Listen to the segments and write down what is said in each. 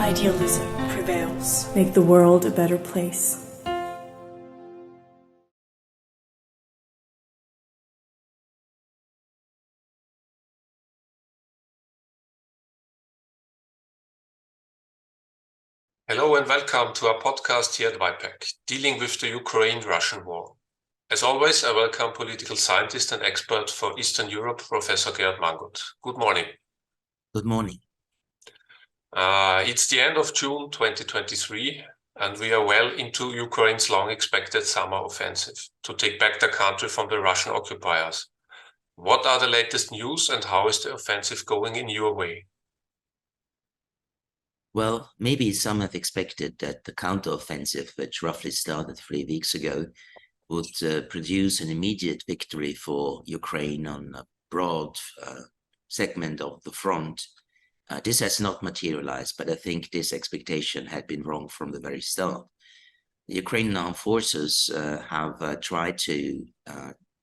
Idealism prevails. Make the world a better place. Hello and welcome to our podcast here at WIPEC, dealing with the Ukraine-Russian war. As always, I welcome political scientist and expert for Eastern Europe, Professor Gerhard Mangott. Good morning. Good morning. It's the end of June 2023, and we are well into Ukraine's long-expected summer offensive to take back the country from the Russian occupiers. What are the latest news and how is the offensive going in your way? Well, maybe some have expected that the counteroffensive, which roughly started 3 weeks ago, would produce an immediate victory for Ukraine on a broad segment of the front. This has not materialized, but I think this expectation had been wrong from the very start. The Ukrainian armed forces have tried to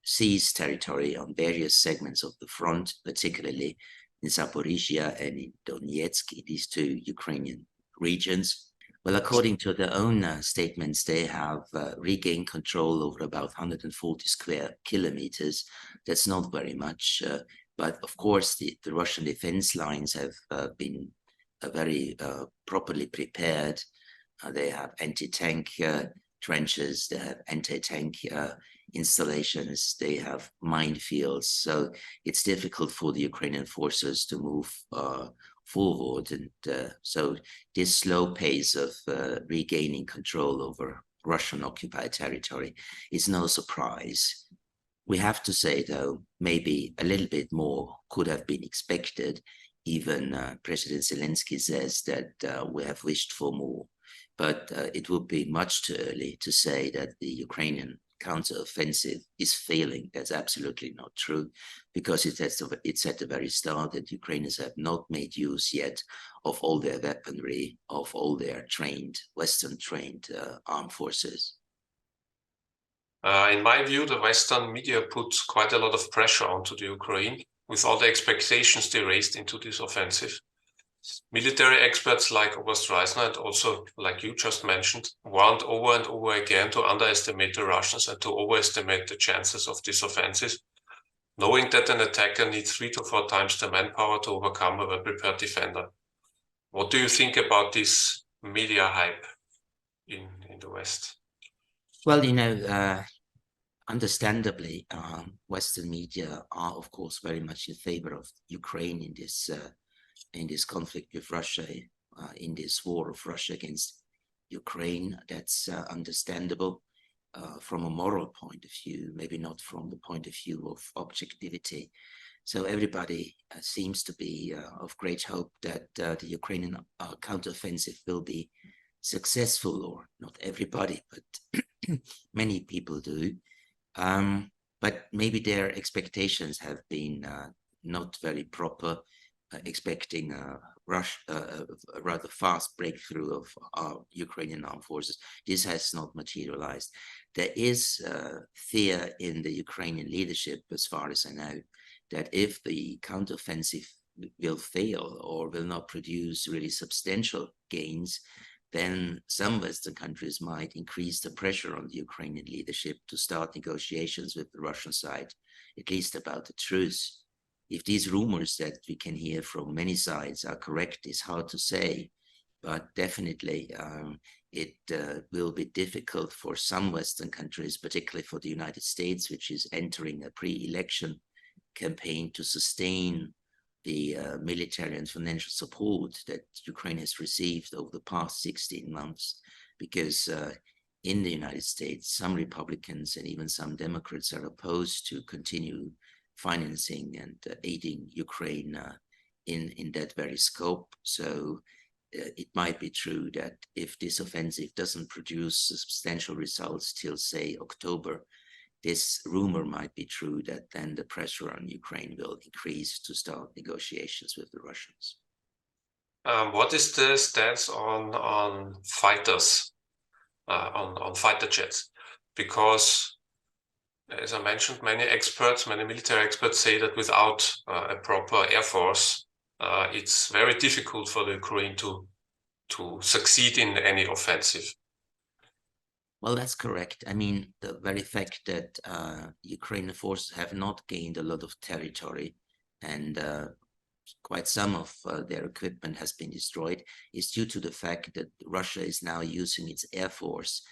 seize territory on various segments of the front, particularly in Zaporizhia and in Donetsk, these two Ukrainian regions. Well, according to their own statements, they have regained control over about 140 square kilometers. That's not very much, but of course the Russian defense lines have been very properly prepared. They have anti-tank trenches, they have anti-tank installations, they have minefields. So it's difficult for the Ukrainian forces to move forward. And so this slow pace of regaining control over Russian occupied territory is no surprise. We have to say, though, maybe a little bit more could have been expected. Even President Zelensky says that we have wished for more. But it would be much too early to say that the Ukrainian counteroffensive is failing. That's absolutely not true, because it's at the very start that Ukrainians have not made use yet of all their weaponry, of all their Western-trained armed forces. In my view, the Western media put quite a lot of pressure onto the Ukraine with all the expectations they raised into this offensive. Military experts like Oberst Reisner and also, like you just mentioned, warned over and over again to underestimate the Russians and to overestimate the chances of this offensive, knowing that an attacker needs 3 to 4 times the manpower to overcome a well-prepared defender. What do you think about this media hype in the West? Well, understandably, Western media are, of course, very much in favor of Ukraine in this conflict with Russia, in this war of Russia against Ukraine. That's understandable from a moral point of view, maybe not from the point of view of objectivity. So everybody seems to be of great hope that the Ukrainian counteroffensive will be successful, or not everybody, but many people do. But maybe their expectations have been not very proper, expecting a rather fast breakthrough of Ukrainian armed forces. This has not materialized. There is fear in the Ukrainian leadership, as far as I know, that if the counteroffensive will fail or will not produce really substantial gains, then some Western countries might increase the pressure on the Ukrainian leadership to start negotiations with the Russian side, at least about the truce. If these rumors that we can hear from many sides are correct, it's hard to say, but definitely it will be difficult for some Western countries, particularly for the United States, which is entering a pre-election campaign, to sustain the military and financial support that Ukraine has received over the past 16 months, because in the United States, some Republicans and even some Democrats are opposed to continue financing and aiding Ukraine in that very scope. So it might be true that if this offensive doesn't produce substantial results till, say, October, this rumor might be true that then the pressure on Ukraine will increase to start negotiations with the Russians. What is the stance on fighters, on fighter jets? Because, as I mentioned, many military experts say that without a proper air force, it's very difficult for the Ukraine to to succeed in any offensive. Well, that's correct. I mean, the very fact that Ukrainian forces have not gained a lot of territory and quite some of their equipment has been destroyed is due to the fact that Russia is now using its air force,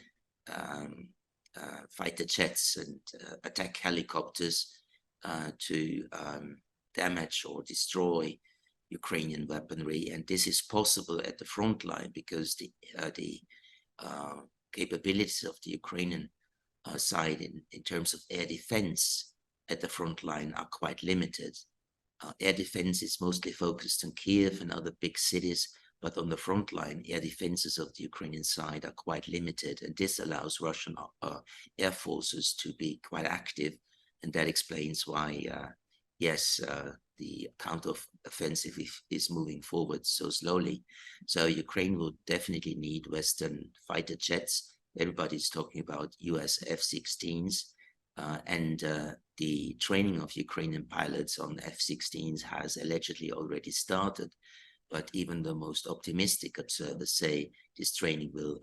fighter jets and attack helicopters to damage or destroy Ukrainian weaponry. And this is possible at the front line because the capabilities of the Ukrainian side in terms of air defense at the front line are quite limited. Air defense is mostly focused on Kiev and other big cities, but on the front line, air defenses of the Ukrainian side are quite limited, and this allows Russian air forces to be quite active, and that explains why, yes, the counteroffensive is moving forward so slowly. So Ukraine will definitely need Western fighter jets. Everybody's talking about US F-16s. And the training of Ukrainian pilots on F-16s has allegedly already started, but even the most optimistic observers say this training will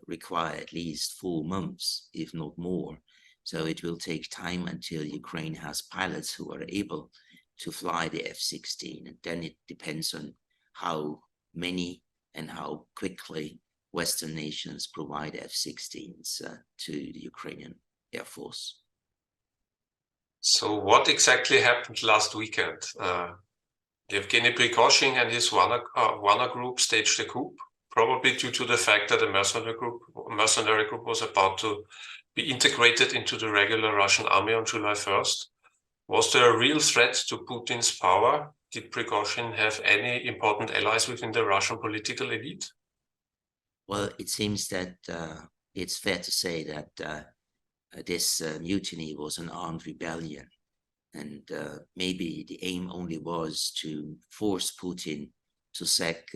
require at least 4 months, if not more. So it will take time until Ukraine has pilots who are able to fly the F-16, and then it depends on how many and how quickly Western nations provide F-16s to the Ukrainian Air Force. So what exactly happened last weekend? Yevgeny Prigozhin and his Wagner group staged a coup, probably due to the fact that the mercenary group was about to be integrated into the regular Russian army on July 1st. Was there a real threat to Putin's power? Did Prigozhin have any important allies within the Russian political elite? Well, it seems that it's fair to say that this mutiny was an armed rebellion, and maybe the aim only was to force Putin to sack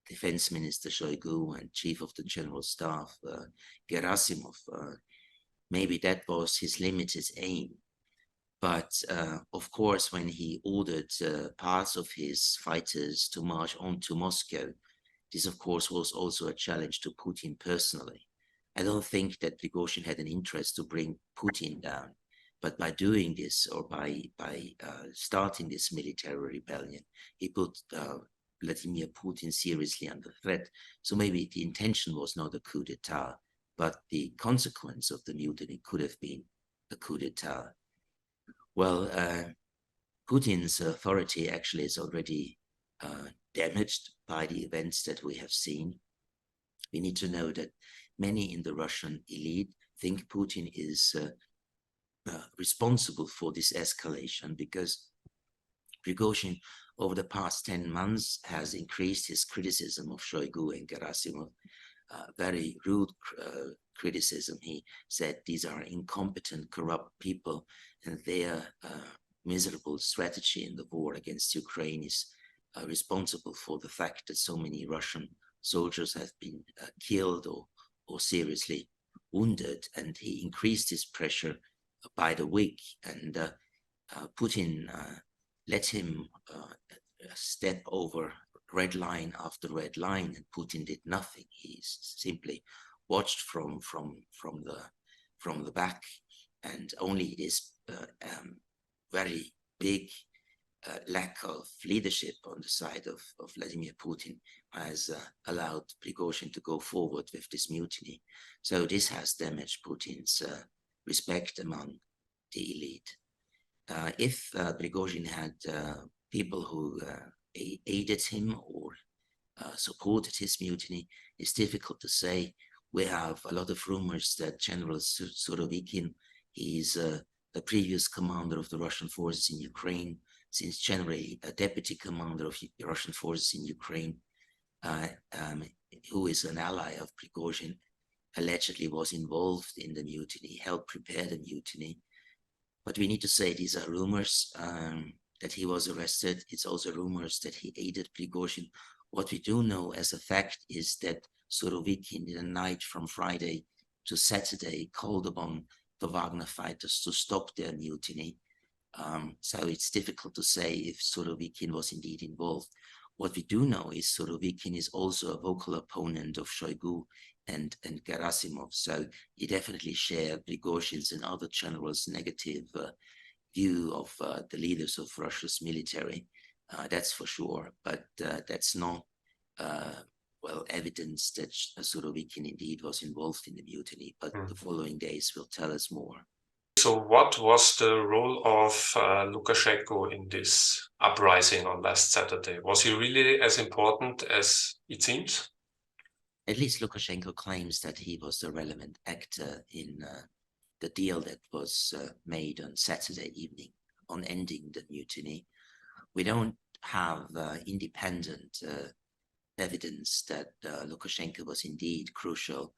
Defense Minister Shoigu and Chief of the General Staff Gerasimov. Maybe that was his limited aim. But of course, when he ordered parts of his fighters to march on to Moscow, this of course was also a challenge to Putin personally. I don't think that Prigozhin had an interest to bring Putin down, but by doing this or by starting this military rebellion, he put Vladimir Putin seriously under threat. So maybe the intention was not a coup d'etat, but the consequence of the mutiny could have been a coup d'etat. Well, Putin's authority actually is already damaged by the events that we have seen. We need to know that many in the Russian elite think Putin is responsible for this escalation because Prigozhin over the past 10 months has increased his criticism of Shoigu and Gerasimov, very rude criticism. He said these are incompetent, corrupt people, and their miserable strategy in the war against Ukraine is responsible for the fact that so many Russian soldiers have been killed or seriously wounded, and he increased his pressure by the week, and Putin let him step over red line after red line, and Putin did nothing. He simply watched from the back, and only this very big lack of leadership on the side of Vladimir Putin has allowed Prigozhin to go forward with this mutiny. So this has damaged Putin's respect among the elite. If Prigozhin had people who aided him or supported his mutiny, it's difficult to say. We have a lot of rumors that General Surovikin, he's the previous commander of the Russian forces in Ukraine, since January, a deputy commander of the Russian forces in Ukraine, who is an ally of Prigozhin, allegedly was involved in the mutiny, helped prepare the mutiny. But we need to say these are rumors that he was arrested. It's also rumors that he aided Prigozhin. What we do know as a fact is that Surovikin, in the night from Friday to Saturday, called upon the Wagner fighters to stop their mutiny. So it's difficult to say if Surovikin was indeed involved. What we do know is Surovikin is also a vocal opponent of Shoigu and Gerasimov. So he definitely shared Prigozhin's and other generals' negative view of the leaders of Russia's military. That's for sure, but that's not evidence that Surovikin indeed was involved in the mutiny, but the following days will tell us more. So what was the role of Lukashenko in this uprising on last Saturday? Was he really as important as it seems? At least Lukashenko claims that he was the relevant actor in the deal that was made on Saturday evening on ending the mutiny. We don't have independent evidence that Lukashenko was indeed crucial.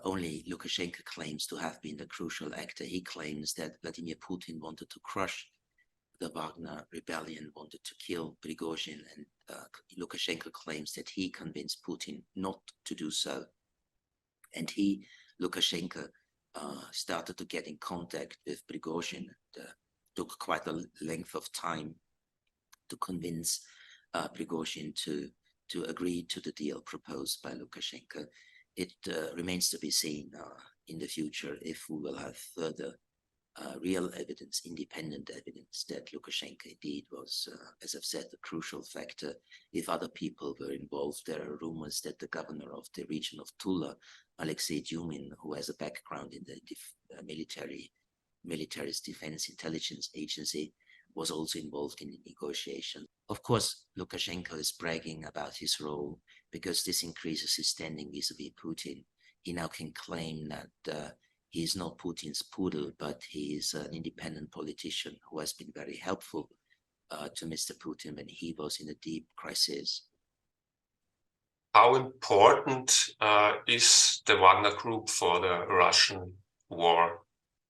Only Lukashenko claims to have been the crucial actor. He claims that Vladimir Putin wanted to crush the Wagner rebellion, wanted to kill Prigozhin, and Lukashenko claims that he convinced Putin not to do so. And Lukashenko, started to get in contact with Prigozhin. It took quite a length of time to convince Prigozhin to agree to the deal proposed by Lukashenko. It remains to be seen in the future if we will have further real evidence, independent evidence that Lukashenko indeed was, as I've said, a crucial factor. If other people were involved, there are rumors that the governor of the region of Tula, Alexei Dyumin, who has a background in the military's defense intelligence agency, was also involved in the negotiation. Of course, Lukashenko is bragging about his role because this increases his standing vis-a-vis Putin. He now can claim that he is not Putin's poodle, but he is an independent politician who has been very helpful to Mr. Putin when he was in a deep crisis. How important is the Wagner group for the Russian war,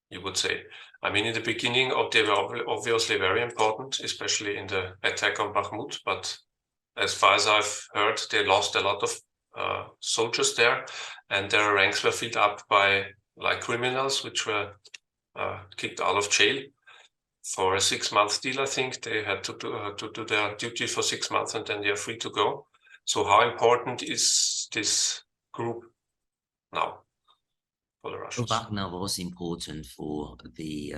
you would say? I mean, in the beginning, they were obviously very important, especially in the attack on Bakhmut. But as far as I've heard, they lost a lot of soldiers there, and their ranks were filled up by criminals, which were kicked out of jail for a 6-month deal. I think they had to do their duty for 6 months, and then they are free to go. So how important is this group now for the Russians? Wagner was important for the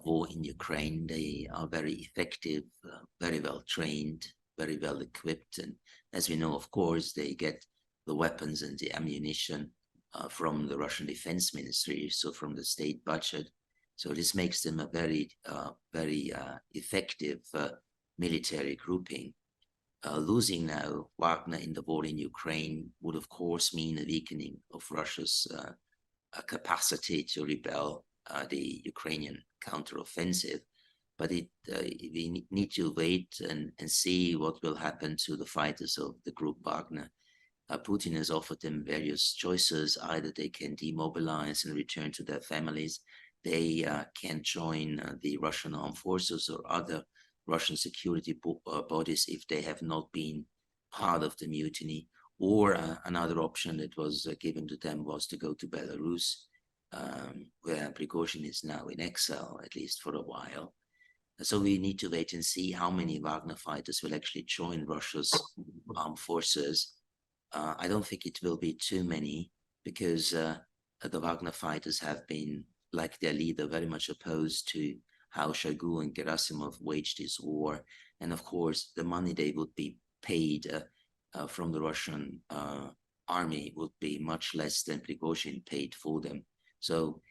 war in Ukraine. They are very effective, very well trained, very well equipped. And as we know, of course, they get the weapons and the ammunition from the Russian Defense Ministry, so from the state budget. So this makes them a very effective military grouping. Losing now Wagner in the war in Ukraine would, of course, mean a weakening of Russia's capacity to repel the Ukrainian counteroffensive. But we need to wait and see what will happen to the fighters of the group Wagner. Putin has offered them various choices. Either they can demobilize and return to their families, they can join the Russian armed forces or other Russian security bodies if they have not been part of the mutiny, or another option that was given to them was to go to Belarus, where Prigozhin is now in exile, at least for a while. So we need to wait and see how many Wagner fighters will actually join Russia's armed forces. I don't think it will be too many, because the Wagner fighters have been, like their leader, very much opposed to how Shoigu and Gerasimov waged this war. And of course, the money they would be paid from the Russian army would be much less than Prigozhin paid for them. So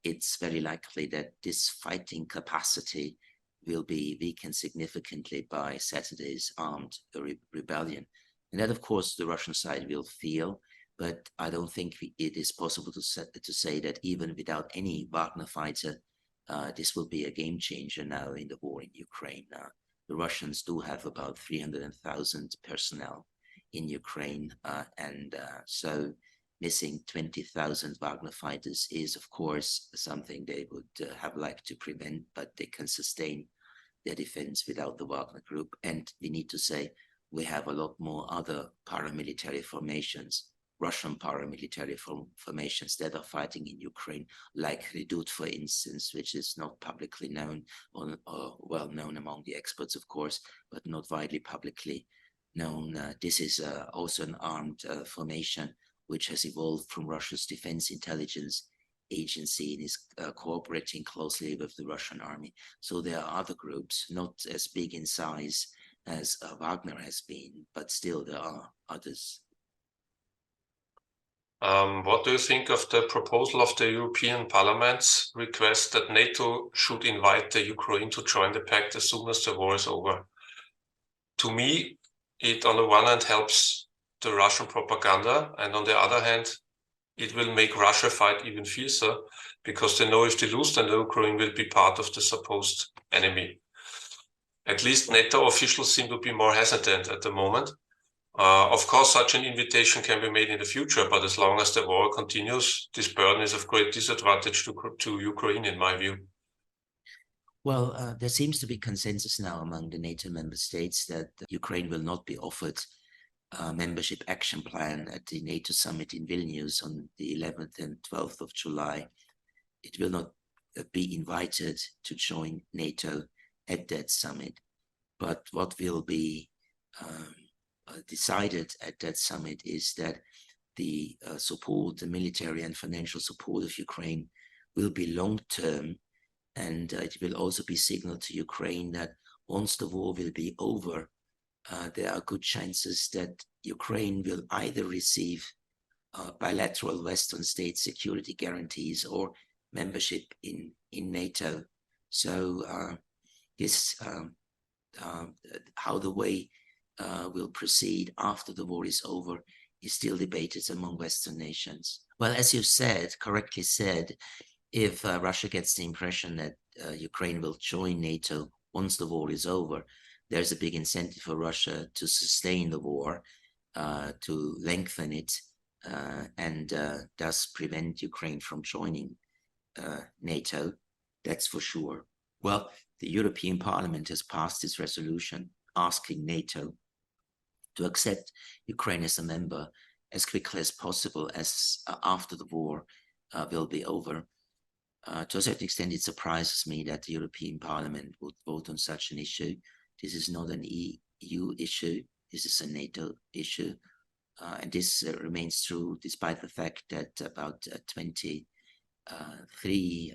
it's very likely that this fighting capacity will be weakened significantly by Saturday's armed rebellion. And that, of course, the Russian side will feel, but I don't think it is possible to say that even without any Wagner fighter, this will be a game changer now in the war in Ukraine. The Russians do have about 300,000 personnel in Ukraine, and so missing 20,000 Wagner fighters is, of course, something they would have liked to prevent, but they can sustain their defense without the Wagner group. And we need to say we have a lot more other paramilitary formations Russian paramilitary formations that are fighting in Ukraine, like Redut, for instance, which is not publicly known or well known among the experts, of course, but not widely publicly known. This is also an armed formation which has evolved from Russia's defense intelligence agency and is cooperating closely with the Russian army. So there are other groups, not as big in size as Wagner has been, but still there are others. What do you think of the proposal of the European Parliament's request that NATO should invite the Ukraine to join the pact as soon as the war is over? To me, it on the one hand helps the Russian propaganda, and on the other hand, it will make Russia fight even fiercer, because they know if they lose, then the Ukraine will be part of the supposed enemy. At least NATO officials seem to be more hesitant at the moment. Of course, such an invitation can be made in the future, but as long as the war continues, this burden is of great disadvantage to Ukraine, in my view. Well, there seems to be consensus now among the NATO member states that Ukraine will not be offered a membership action plan at the NATO summit in Vilnius on the 11th and 12th of July. It will not be invited to join NATO at that summit. But what will be decided at that summit is that the support, the military and financial support of Ukraine will be long-term, and it will also be signaled to Ukraine that once the war will be over, there are good chances that Ukraine will either receive bilateral Western state security guarantees or membership in NATO. So this how the way will proceed after the war is over is still debated among Western nations. Well, as you said, correctly said, if Russia gets the impression that Ukraine will join NATO once the war is over, there's a big incentive for Russia to sustain the war, to lengthen it, and thus prevent Ukraine from joining NATO. That's for sure. Well, the European Parliament has passed this resolution asking NATO to accept Ukraine as a member as quickly as possible as after the war will be over. To a certain extent, it surprises me that the European Parliament would vote on such an issue. This is not an EU issue, this is a NATO issue. And this remains true despite the fact that about 23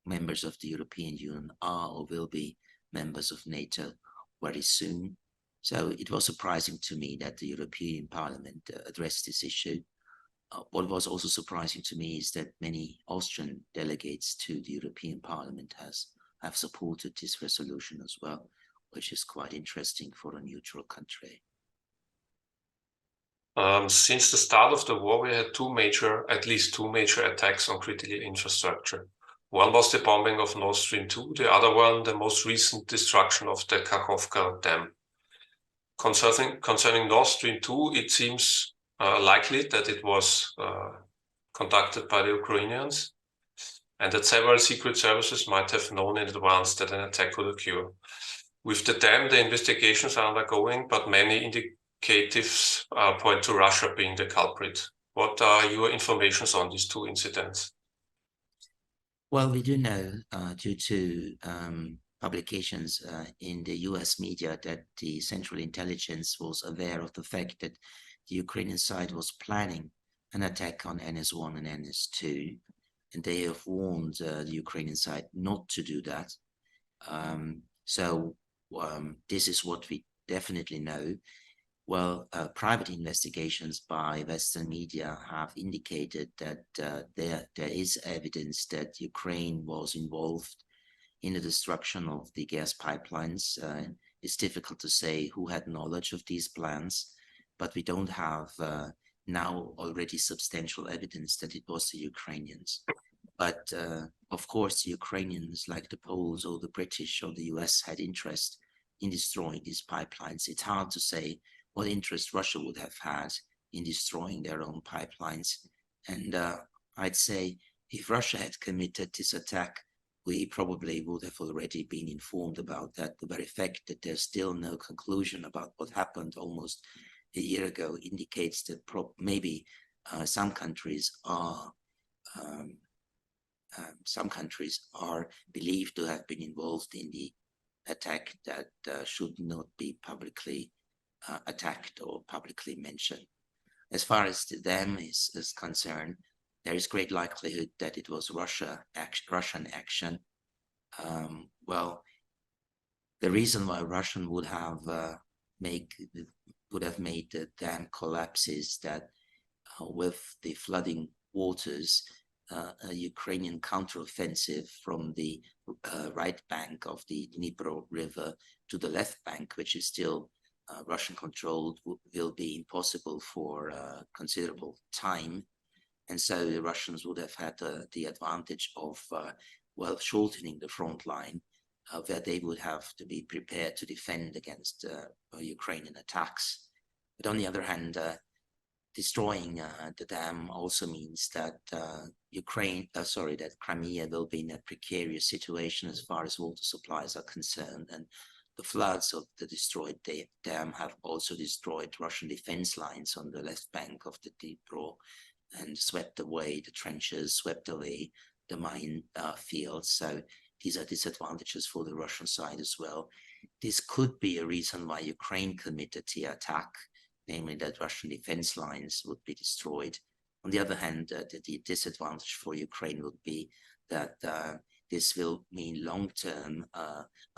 members of the European Union are or will be members of NATO very soon. So it was surprising to me that the European Parliament addressed this issue. What was also surprising to me is that many Austrian delegates to the European Parliament have supported this resolution as well, which is quite interesting for a neutral country. Since the start of the war, we had at least two major attacks on critical infrastructure. One was the bombing of Nord Stream 2, the other one, the most recent destruction of the Kakhovka Dam. Concerning Nord Stream 2, it seems likely that it was conducted by the Ukrainians, and that several secret services might have known in advance that an attack would occur. With the dam, the investigations are undergoing, but many indicatives point to Russia being the culprit. What are your informations on these two incidents? Well, we do know, due to publications in the US media, that the Central Intelligence was aware of the fact that the Ukrainian side was planning an attack on NS1 and NS2, and they have warned the Ukrainian side not to do that. So this is what we definitely know. Well, private investigations by Western media have indicated that there is evidence that Ukraine was involved in the destruction of the gas pipelines. It's difficult to say who had knowledge of these plans, but we don't have now already substantial evidence that it was the Ukrainians. But of course, the Ukrainians, like the Poles or the British or the US, had interest in destroying these pipelines. It's hard to say what interest Russia would have had in destroying their own pipelines. And I'd say if Russia had committed this attack, we probably would have already been informed about that. The very fact that there's still no conclusion about what happened almost a year ago indicates that maybe some countries are believed to have been involved in the attack that should not be publicly attacked or publicly mentioned. As far as the dam is concerned, there is great likelihood that it was Russian action. Well, the reason why Russian would have made the dam collapse is that with the flooding waters, a Ukrainian counteroffensive from the right bank of the Dnipro River to the left bank, which is still Russian controlled, will be impossible for considerable time. And so the Russians would have had the advantage of, well, shortening the front line, where they would have to be prepared to defend against Ukrainian attacks. But on the other hand, destroying the dam also means that that Crimea will be in a precarious situation as far as water supplies are concerned. And the floods of the destroyed dam have also destroyed Russian defense lines on the left bank of the Dnipro and swept away the trenches, swept away the mine fields. So these are disadvantages for the Russian side as well. This could be a reason why Ukraine committed the attack, namely that Russian defense lines would be destroyed. On the other hand, the disadvantage for Ukraine would be that this will mean long-term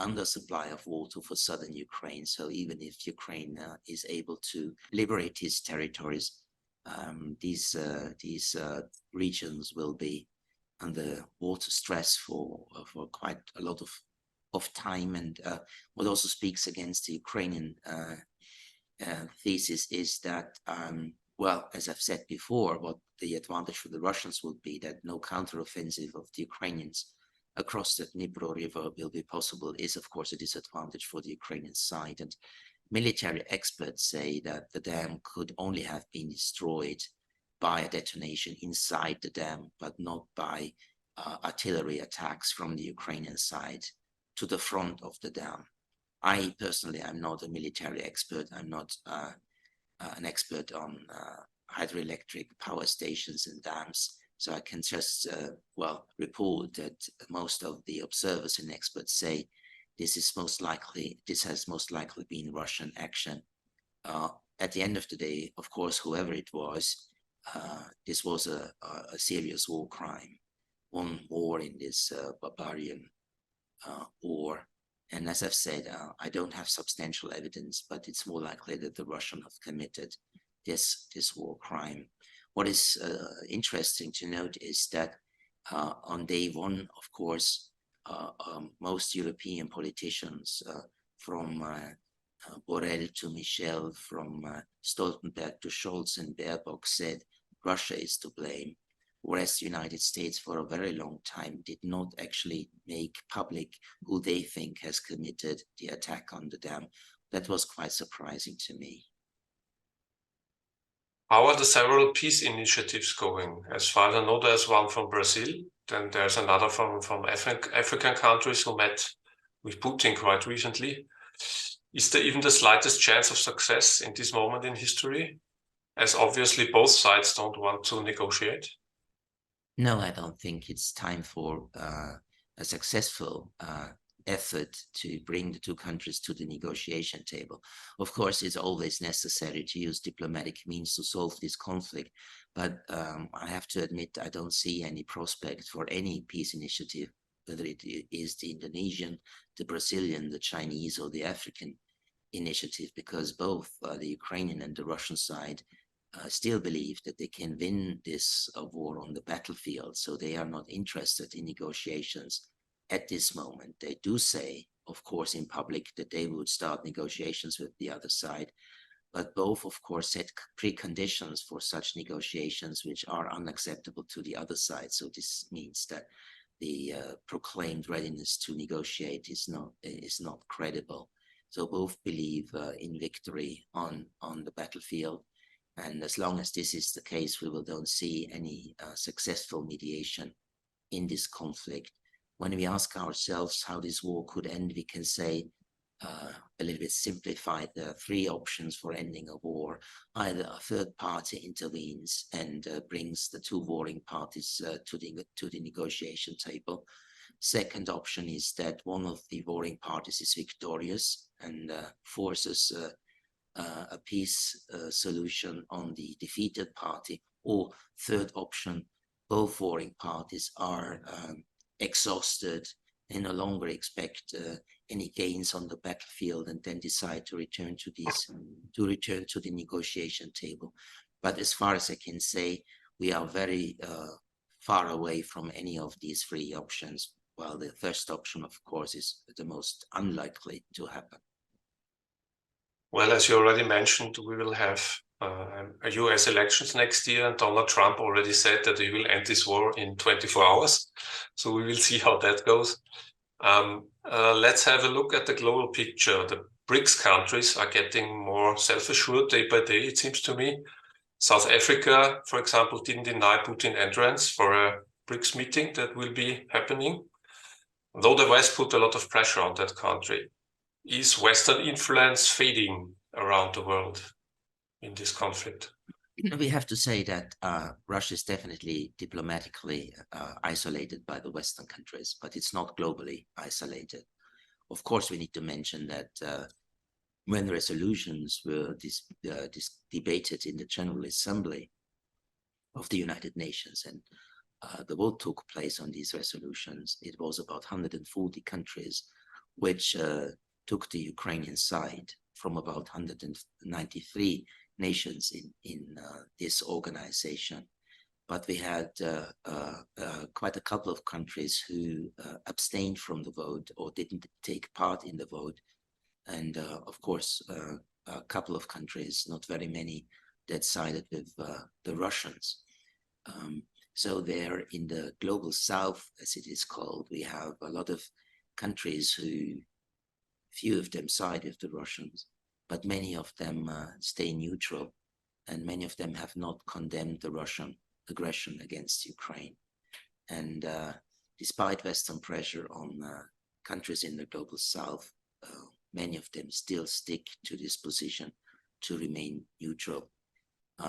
undersupply of water for southern Ukraine. So even if Ukraine is able to liberate its territories, these regions will be under water stress for quite a lot of time. And what also speaks against the Ukrainian thesis is that, well, as I've said before, what the advantage for the Russians would be that no counteroffensive of the Ukrainians across the Dnipro River will be possible is, of course, a disadvantage for the Ukrainian side. And military experts say that the dam could only have been destroyed by a detonation inside the dam, but not by artillery attacks from the Ukrainian side to the front of the dam. I personally am not a military expert. I'm not an expert on hydroelectric power stations and dams. So I can just, well, report that most of the observers and experts say this has most likely been Russian action. At the end of the day, of course, whoever it was, this was a serious war crime, one more in this barbarian war. And as I've said, I don't have substantial evidence, but it's more likely that the Russians have committed this war crime. What is interesting to note is that on day one, of course, most European politicians, from Borrell to Michel, from Stoltenberg to Scholz and Baerbock, said Russia is to blame, whereas the United States for a very long time did not actually make public who they think has committed the attack on the dam. That was quite surprising to me. How are the several peace initiatives going? As far as I know, there's one from Brazil, then there's another from African countries who met with Putin quite recently. Is there even the slightest chance of success in this moment in history? As obviously both sides don't want to negotiate. No, I don't think it's time for a successful effort to bring the two countries to the negotiation table. Of course, it's always necessary to use diplomatic means to solve this conflict, but I have to admit I don't see any prospect for any peace initiative, whether it is the Indonesian, the Brazilian, the Chinese, or the African initiative, because both the Ukrainian and the Russian side still believe that they can win this war on the battlefield, so they are not interested in negotiations at this moment. They do say, of course, in public that they would start negotiations with the other side, but both, of course, set preconditions for such negotiations which are unacceptable to the other side. So this means that the proclaimed readiness to negotiate is not credible. So both believe in victory on the battlefield. And as long as this is the case, we don't see any successful mediation in this conflict. When we ask ourselves how this war could end, we can say a little bit simplified the three options for ending a war. Either a third party intervenes and brings the two warring parties to the negotiation table. Second option is that one of the warring parties is victorious and forces a peace solution on the defeated party. Or third option, both warring parties are exhausted and no longer expect any gains on the battlefield, and then decide to return to the negotiation table. But as far as I can say, we are very far away from any of these three options, while the first option, of course, is the most unlikely to happen. Well, as you already mentioned, we will have a US elections next year, and Donald Trump already said that he will end this war in 24 hours. So we will see how that goes. Let's have a look at the global picture. The BRICS countries are getting more self-assured day by day, it seems to me. South Africa, for example, didn't deny Putin entrance for a BRICS meeting that will be happening, though the West put a lot of pressure on that country. Is Western influence fading around the world in this conflict? We have to say that Russia is definitely diplomatically isolated by the Western countries, but it's not globally isolated. Of course, we need to mention that when resolutions were debated in the General Assembly of the United Nations, and the vote took place on these resolutions, it was about 140 countries which took the Ukrainian side from about 193 nations in this organization. But we had quite a couple of countries who abstained from the vote or didn't take part in the vote. And of course, a couple of countries, not very many, that sided with the Russians. So there in the global south, as it is called, we have a lot of countries who, few of them side with the Russians, but many of them stay neutral, and many of them have not condemned the Russian aggression against Ukraine. And despite Western pressure on countries in the global south, many of them still stick to this position to remain neutral.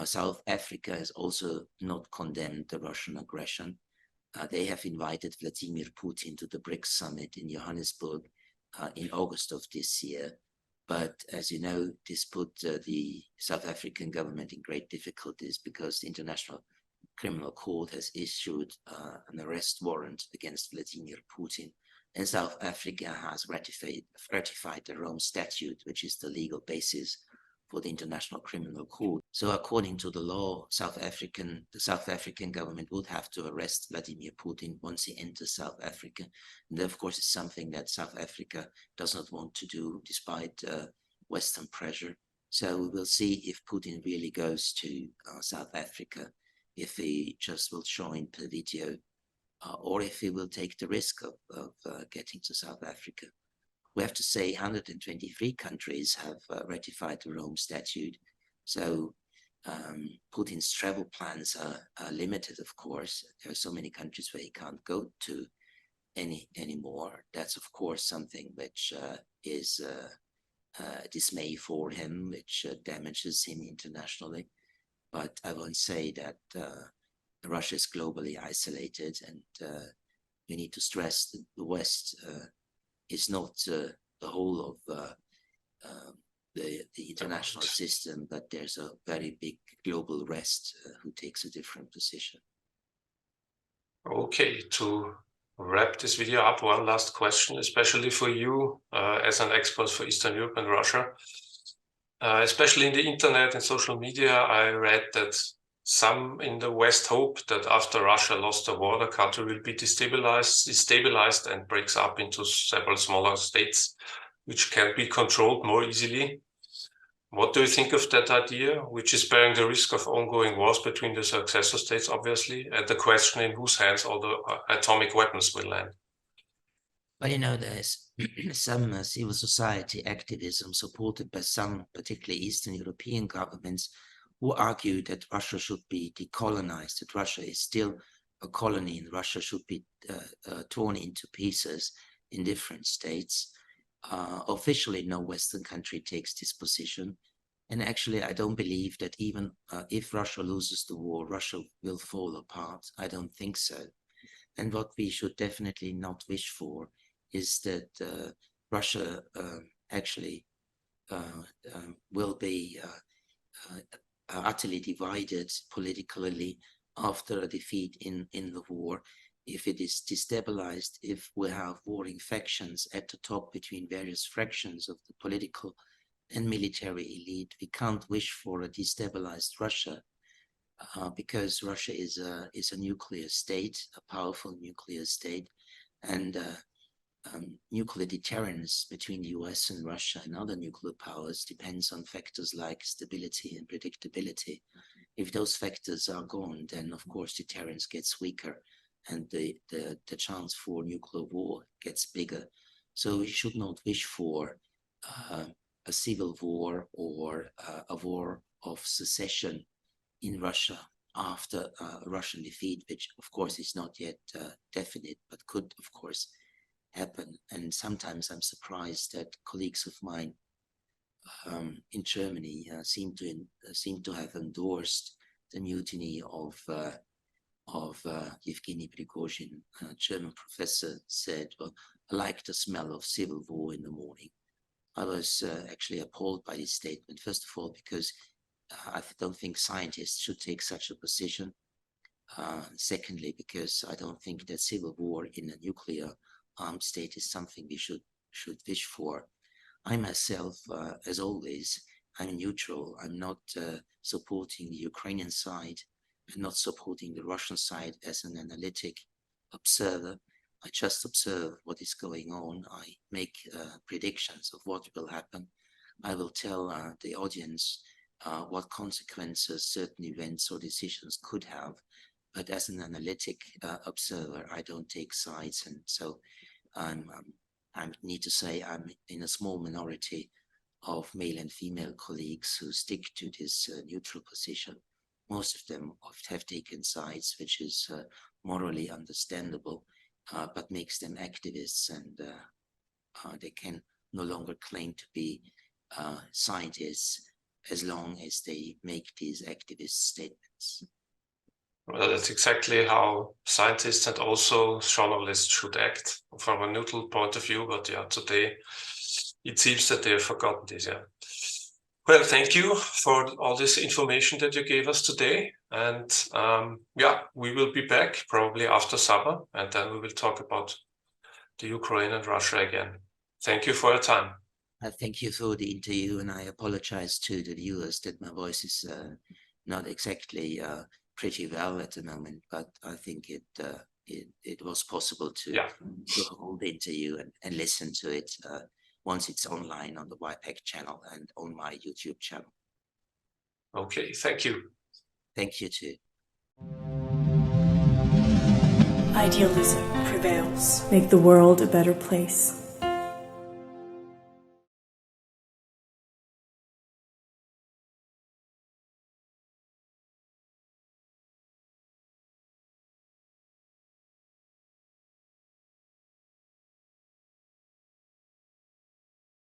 South Africa has also not condemned the Russian aggression. They have invited Vladimir Putin to the BRICS summit in Johannesburg in August of this year. But as you know, this put the South African government in great difficulties because the International Criminal Court has issued an arrest warrant against Vladimir Putin. And South Africa has ratified the Rome Statute, which is the legal basis for the International Criminal Court. So according to the law, the South African government would have to arrest Vladimir Putin once he enters South Africa. And of course, it's something that South Africa does not want to do despite Western pressure. So we will see if Putin really goes to South Africa, if he just will join the video, or if he will take the risk of getting to South Africa. We have to say 123 countries have ratified the Rome Statute. So Putin's travel plans are limited, of course. There are so many countries where he can't go to anymore. That's, of course, something which is dismay for him, which damages him internationally. But I won't say that Russia is globally isolated, and we need to stress that the West is not the whole of the international system, but there's a very big global West who takes a different position. Okay, to wrap this video up, one last question, especially for you as an expert for Eastern Europe and Russia. Especially in the internet and social media, I read that some in the West hope that after Russia lost the war, the country will be destabilized and breaks up into several smaller states, which can be controlled more easily. What do you think of that idea, which is bearing the risk of ongoing wars between the successor states, obviously, and the question in whose hands all the atomic weapons will land? Well, you know, there's some civil society activism supported by some, particularly Eastern European governments, who argue that Russia should be decolonized, that Russia is still a colony and Russia should be torn into pieces in different states. Officially, no Western country takes this position. And actually, I don't believe that even if Russia loses the war, Russia will fall apart. I don't think so. And what we should definitely not wish for is that Russia actually will be utterly divided politically after a defeat in the war. If it is destabilized, if we have warring factions at the top between various fractions of the political and military elite, we can't wish for a destabilized Russia because Russia is a nuclear state, a powerful nuclear state, and nuclear deterrence between the US and Russia and other nuclear powers depends on factors like stability and predictability. If those factors are gone, then of course deterrence gets weaker and the chance for nuclear war gets bigger. So we should not wish for a civil war or a war of secession in Russia after a Russian defeat, which of course is not yet definite, but could of course happen. And sometimes I'm surprised that colleagues of mine in Germany seem to have endorsed the mutiny of Yevgeny Prigozhin. A German professor said, well, I like the smell of civil war in the morning. I was actually appalled by this statement, first of all, because I don't think scientists should take such a position. Secondly, because I don't think that civil war in a nuclear armed state is something we should wish for. I myself, as always, I'm neutral. I'm not supporting the Ukrainian side. I'm not supporting the Russian side as an analytic observer. I just observe what is going on. I make predictions of what will happen. I will tell the audience what consequences certain events or decisions could have. But as an analytic observer, I don't take sides. And so I need to say I'm in a small minority of male and female colleagues who stick to this neutral position. Most of them have taken sides, which is morally understandable, but makes them activists, and they can no longer claim to be scientists as long as they make these activist statements. Well, that's exactly how scientists and also journalists should act from a neutral point of view. But yeah, today it seems that they have forgotten this. Yeah. Well, thank you for all this information that you gave us today. And yeah, we will be back probably after summer, and then we will talk about the Ukraine and Russia again. Thank you for your time. Thank you for the interview, and I apologize to the viewers that my voice is not exactly pretty well at the moment, but I think it was possible to hold the interview and listen to it once it's online on the YPEC channel and on my YouTube channel. Okay, thank you. Thank you too. Idealism prevails. Make the world a better place.